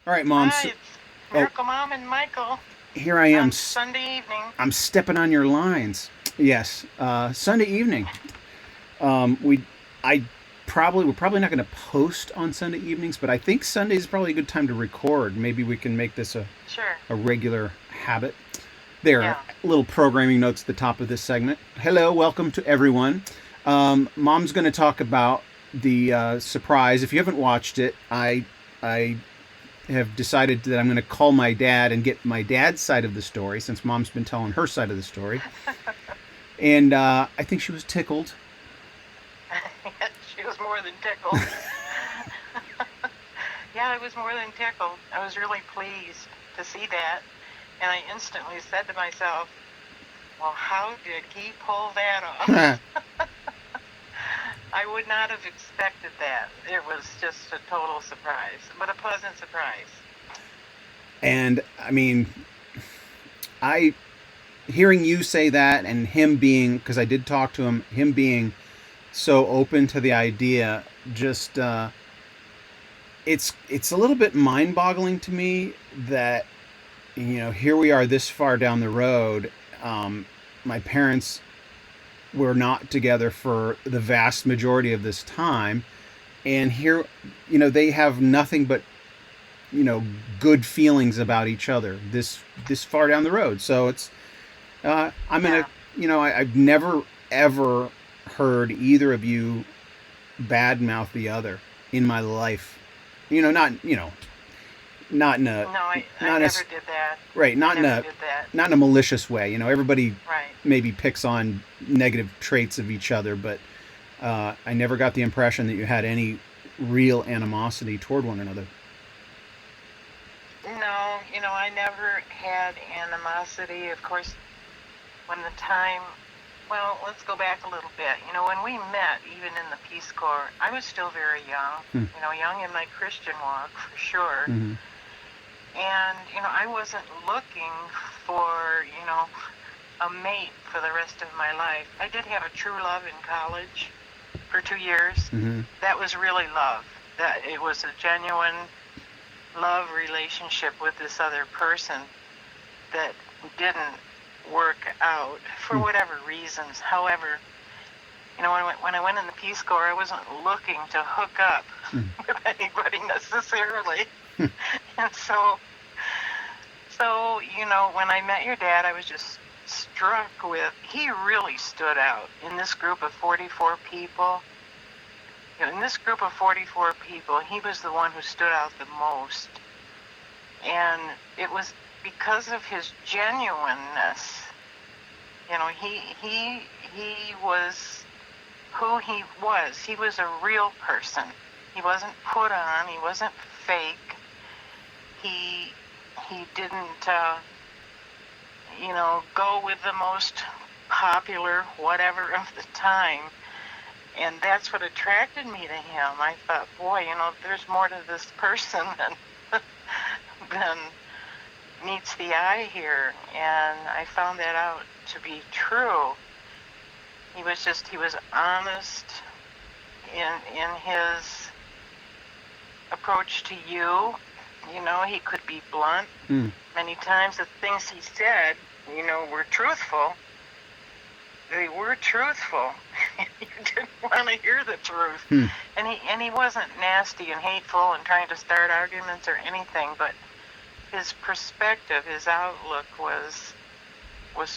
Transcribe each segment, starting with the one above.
All right, Mom. Hi, it's Oh, Miracle Mom and Michael here I am. on Sunday evening. I'm stepping on your lines. Yes, Sunday evening. We, I we're probably not going to post on Sunday evenings, but I think Sunday is probably a good time to record. Maybe we can make this Sure. a regular habit. There are Yeah. little programming notes at the top of this segment. Hello, welcome to everyone. Mom's going to talk about the surprise. If you haven't watched it, I have decided that I'm going to call my dad and get my dad's side of the story since Mom's been telling her side of the story. And I think she was tickled. She was more than tickled. Yeah, I was more than tickled. I was really pleased to see that. And I instantly said to myself, well, how did he pull that off? I would not have expected that. It was just a total surprise, but a pleasant surprise. And I mean, I hearing you say that and him being, because I did talk to him being so open to the idea, just it's a little bit mind-boggling to me that here we are this far down the road. My parents were not together for the vast majority of this time, and here they have nothing but you know good feelings about each other this far down the road. So it's I'm in a Yeah. I've never ever heard either of you badmouth the other in my life. Not not in a No, I not in a never did that. right, I never did that. not in a malicious way. Everybody Right. maybe picks on negative traits of each other, but I never got the impression that you had any real animosity toward one another. No, I never had animosity. Of course, when the time, well, let's go back a little bit. When we met, even in the Peace Corps, I was still very young, Hmm. young in my Christian walk for sure. Mm-hmm. And, I wasn't looking for, a mate for the rest of my life. I did have a true love in college for 2 years. Mm-hmm. That was really love. That it was a genuine love relationship with this other person that didn't work out for whatever reasons. However, when I went in the Peace Corps, I wasn't looking to hook up with anybody necessarily. And when I met your dad, I was just struck with, he really stood out in this group of 44 people. In this group of 44 people, he was the one who stood out the most. And it was because of his genuineness. He was who he was. He was a real person. He wasn't put on. He wasn't fake. He didn't, go with the most popular whatever of the time. And that's what attracted me to him. I thought, boy, there's more to this person than meets the eye here. And I found that out to be true. He was honest in his approach to you. He could be blunt. Many times the things he said, were truthful. They were truthful. You didn't want to hear the truth. And he wasn't nasty and hateful and trying to start arguments or anything, but his perspective, his outlook was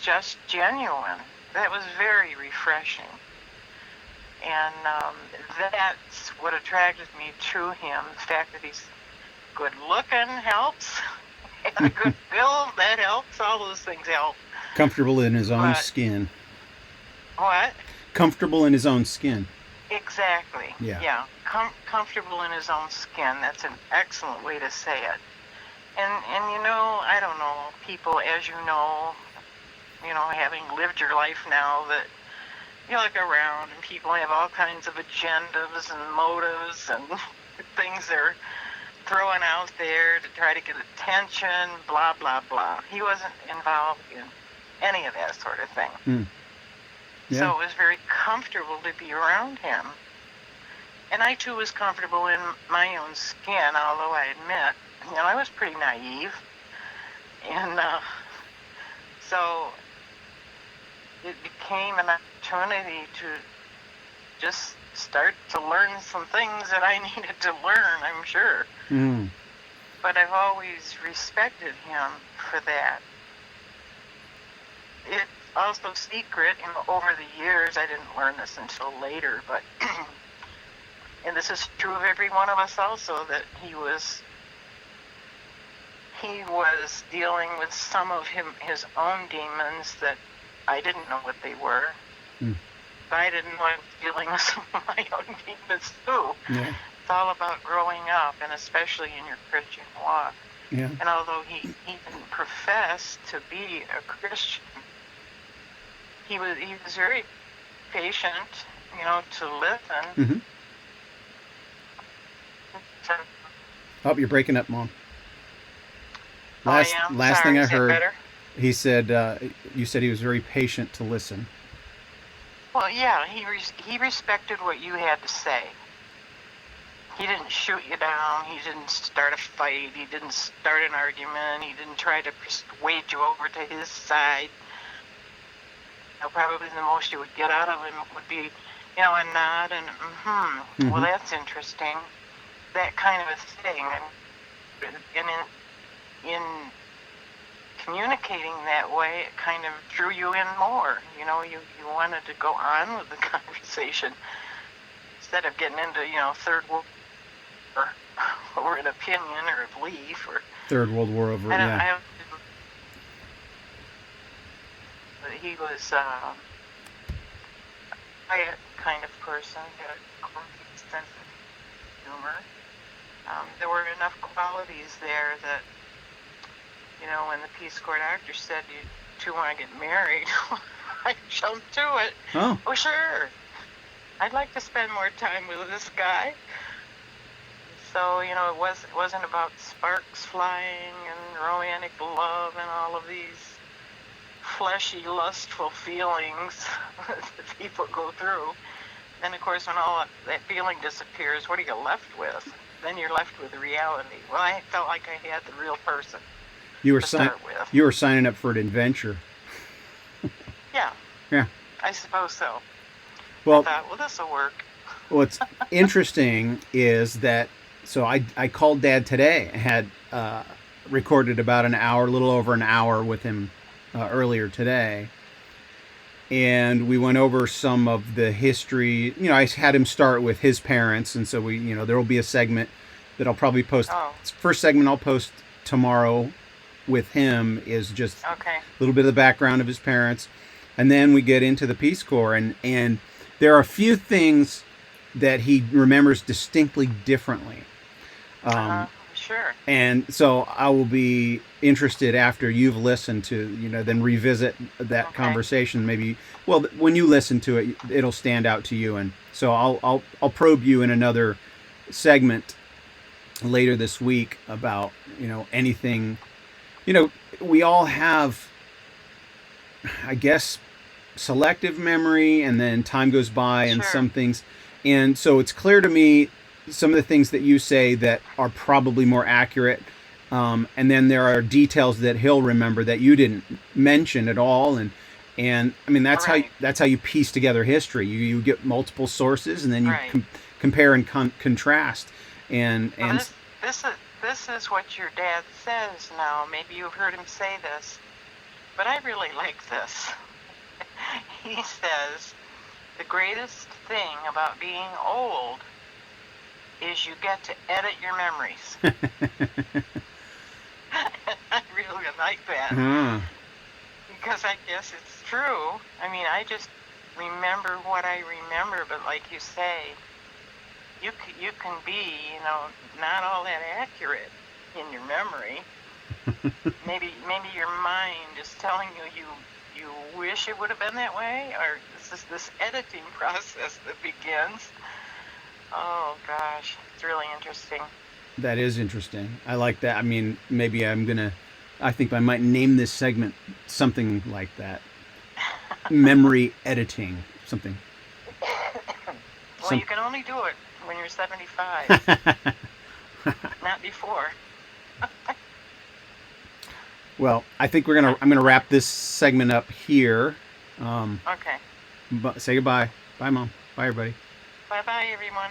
just genuine. That was very refreshing. And that's what attracted me to him. The fact that he's good looking helps. And a good build, that helps. All those things help. Comfortable in his own But skin. what? Comfortable in his own skin. Exactly. Yeah. Yeah. Comfortable in his own skin. That's an excellent way to say it. And I don't know, people, as having lived your life now, that you look around and people have all kinds of agendas and motives and things they're throwing out there to try to get attention, blah, blah, blah. He wasn't involved in any of that sort of thing. Yeah. So it was very comfortable to be around him. And I, too, was comfortable in my own skin, although I admit I was pretty naive, and so it became an opportunity to just start to learn some things that I needed to learn, I'm sure. Mm. But I've always respected him for that. It's also secret, over the years, I didn't learn this until later, but, and this is true of every one of us also, that he was dealing with some of his own demons that I didn't know what they were. Mm. But I didn't know I was dealing with some of my own demons too. Yeah. It's all about growing up, and especially in your Christian walk. Yeah. And although he didn't profess to be a Christian, he was very patient, to listen. Mm-hmm. Oh, you're breaking up, Mom. Last thing I heard, better? he said, you said he was very patient to listen. Well, yeah, he respected what you had to say. He didn't shoot you down. He didn't start a fight. He didn't start an argument. He didn't try to persuade you over to his side. Probably the most you would get out of him would be, a nod and Mm-hmm. Well, that's interesting. That kind of a thing. And in communicating that way, it kind of drew you in more. You wanted to go on with the conversation instead of getting into, third world or an opinion or a belief or Third World War over. Yeah. But he was a quiet kind of person, had a quirky sense of humor. There were enough qualities there that, when the Peace Corps doctor said you two want to get married, I jumped to it. Oh, sure. I'd like to spend more time with this guy. So, it wasn't about sparks flying and romantic love and all of these fleshy, lustful feelings that people go through. And of course, when all that feeling disappears, what are you left with? Then you're left with the reality. Well, I felt like I had the real person. you were signing up for an adventure. Yeah. Yeah. I suppose so. Well, I thought, this will work. What's interesting is that, so I called Dad today. I had recorded about an hour, a little over an hour with him earlier today. And we went over some of the history. I had him start with his parents. And so there will be a segment that I'll probably post. Oh. First segment I'll post tomorrow with him is just a little bit of the background of his parents. And then we get into the Peace Corps. And there are a few things that he remembers distinctly differently. Sure. And so I will be interested after you've listened to, then revisit that conversation. Maybe, well, when you listen to it, it'll stand out to you. And so I'll probe you in another segment later this week about, anything, we all have, I guess, selective memory, and then time goes by and some things. And so it's clear to me some of the things that you say that are probably more accurate. And then there are details that he'll remember that you didn't mention at all. And I mean, that's how you piece together history. You get multiple sources, and then you compare and contrast. And this is what your dad says now. Maybe you've heard him say this, but I really like this. He says, the greatest thing about being old is you get to edit your memories. I really like that. Because I guess it's true. I mean, I just remember what I remember, but like you say, you can be, not all that accurate in your memory. Maybe your mind is telling you wish it would have been that way, or this editing process that begins. Oh gosh, it's really interesting. That is interesting. I like that. I mean, maybe I think I might name this segment something like that. Memory editing, something. Well, you can only do it when you're 75. Not before. Well, I think I'm gonna wrap this segment up here. Um, Okay. but say goodbye. Bye, Mom. Bye, everybody. Bye bye, everyone.